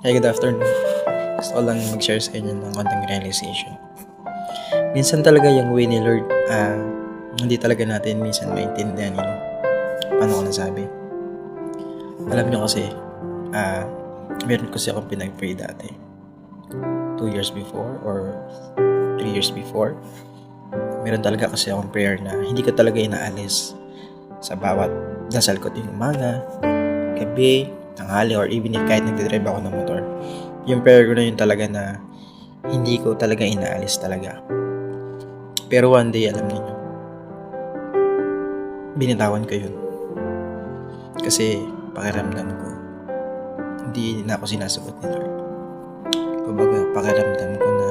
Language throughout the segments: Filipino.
Hey, good afternoon. Gusto ko lang mag-share sa inyo ng konting realization. Minsan talaga yung way ni Lord, hindi talaga natin minsan maintindihan yun. Paano ko nasabi? Alam nyo kasi, meron kasi akong pinag-pray dati. 2 years before or 3 years before. Meron talaga kasi akong prayer na hindi ko talaga inaalis sa bawat dasal ko tuwing umaga, gabi, tanghali, or even if kahit nagdadrive ako ng motor. Yung prayer ko na yun talaga na hindi ko talaga inaalis talaga. Pero one day, alam niyo, binitawan ko yun. Kasi pakiramdam ko, hindi na ako sinasagot ni Lord. Kumbaga, pakiramdam ko na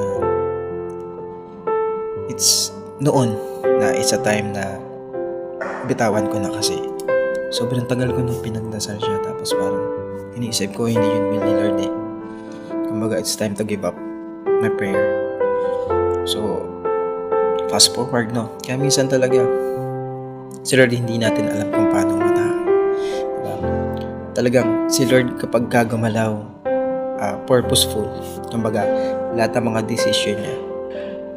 it's noon na it's a time na bitawan ko na kasi. Sobrang tagal ko nung pinagdasal siya, tapos parang iniisip ko hindi yun will ni Lord eh. Kumbaga, it's time to give up my prayer. So, fast forward, no? Kaya minsan talaga, si Lord hindi natin alam kung paano matake. Diba? Talagang si Lord kapag gagumalaw, purposeful. Kumbaga, lahat ng mga decision niya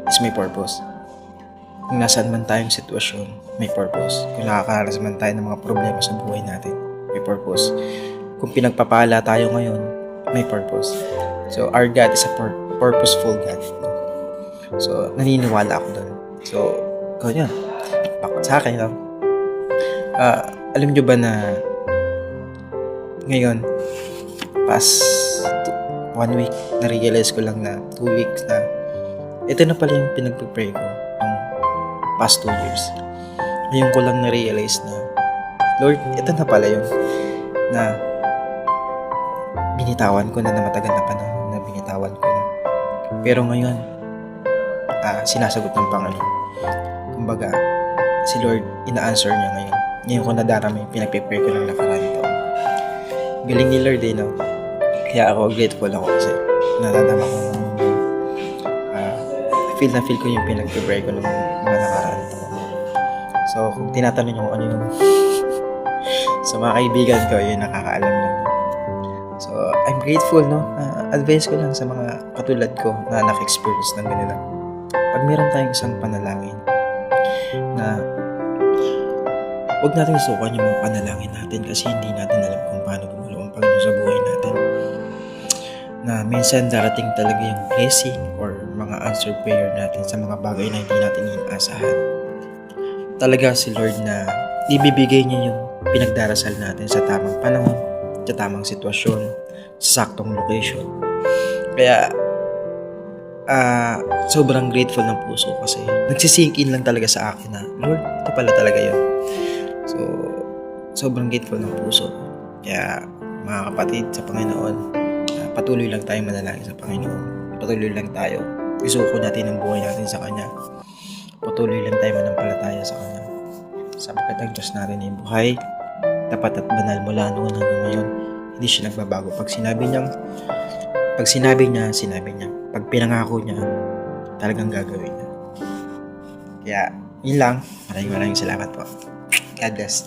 is may purpose. Kung nasaan man tayong sitwasyon, may purpose. Kung nakakaranas man tayo ng mga problema sa buhay natin, may purpose. Kung pinagpapala tayo ngayon, may purpose. So, our God is a purposeful God. So, naniniwala ako doon. So, ganyan. Bakit sa akin, no? Alam nyo ba na ngayon, past 1 week, na-realize ko lang na 2 weeks na ito na pala yung pinagpipray ko ng past 2 years. Ngayon ko lang na-realize na Lord, ito na pala yun na binitawan ko na matagal na panahon na binitawan ko na. Pero ngayon, sinasagot ng Panginoon. Kumbaga, si Lord, ina-answer niya ngayon. Ngayon ko nadarama yung pinagpipray ko ng nakaraan taon. Galing ni Lord eh, no? Kaya ako grateful ako kasi nadadama ko feel ko yung pinagpipray ko ng mga nakaraan taon. So, kung tinatanong nyo kung ano yung sa mga kaibigan ko, yun nakakaalam lang. So, I'm grateful, no? Advice ko lang sa mga katulad ko na naka-experience ng ganito. Pag meron tayong isang panalangin na huwag natin susukan yung mga panalangin natin kasi hindi natin alam kung paano gumalaw ang Panginoon sa buhay natin. Na minsan darating talaga yung blessing or mga answered prayer natin sa mga bagay na hindi natin inaasahan. Talaga si Lord na ibibigay niya yung pinagdarasal natin sa tamang panahon, sa tamang sitwasyon, sa saktong location. Kaya sobrang grateful ng puso kasi nagsisink in lang talaga sa akin na Lord, ito pala talaga yun. So, sobrang grateful ng puso. Kaya mga kapatid sa Panginoon, patuloy lang tayong manalangin sa Panginoon. Patuloy lang tayo. Isuko natin ang buhay natin sa Kanya. Patuloy lang tayo manampalataya sa Kanya. Sapagkat ang Diyos natin ay buhay, tapat at banal mula noon hanggang ngayon. Hindi siya nagbabago. Pag sinabi niya, sinabi niya. Pag pinangako niya, talagang gagawin niya. Kaya, yun lang. Maraming salamat po. God bless.